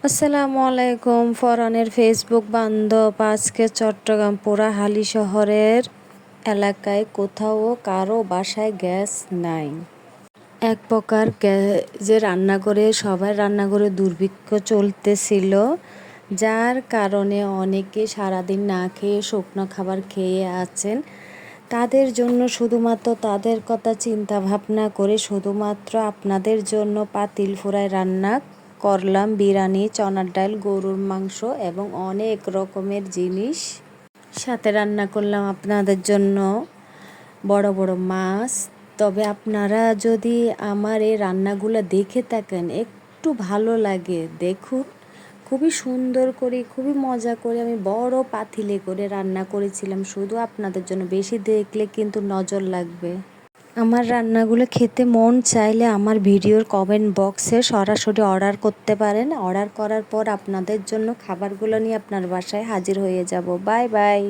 আসসালামু আলাইকুম ফরহানের ফেসবুক বান্ধব। আজকে চট্টগ্রাম পোড়াহালি শহরের এলাকায় কোথাও কারো বাসায় গ্যাস নাই। এক প্রকার যে রান্নাঘরে সবার রান্নাঘরে দুর্ভিক্ষ চলতেছিল, যার কারণে অনেকে সারাদিন না খেয়ে শুকনো খাবার খেয়ে আছেন। তাদের জন্য শুধুমাত্র তাদের কথা চিন্তা ভাবনা করে শুধুমাত্র আপনাদের জন্য পাতিল ফুরায় রান্না করলাম বিরিয়ানি, চনার ডাল, গরুর মাংস এবং অনেক রকমের জিনিস। সাথে রান্না করলাম আপনাদের জন্য বড় বড় মাছ। তবে আপনারা যদি আমার এই রান্নাগুলো দেখে থাকেন, একটু ভালো লাগে দেখুন। খুবই সুন্দর করে, খুবই মজা করে আমি বড় পাতিলে করে রান্না করেছিলাম শুধু আপনাদের জন্য। বেশি দেখলে কিন্তু নজর লাগবে। আমার রান্নাগুলো খেতে মন চাইলে আমার ভিডিওর কমেন্ট বক্সে সরাসরি অর্ডার করতে পারেন। অর্ডার করার পর আপনাদের জন্য খাবারগুলো নিয়ে আপনার বাসায় হাজির হয়ে যাব। Bye bye.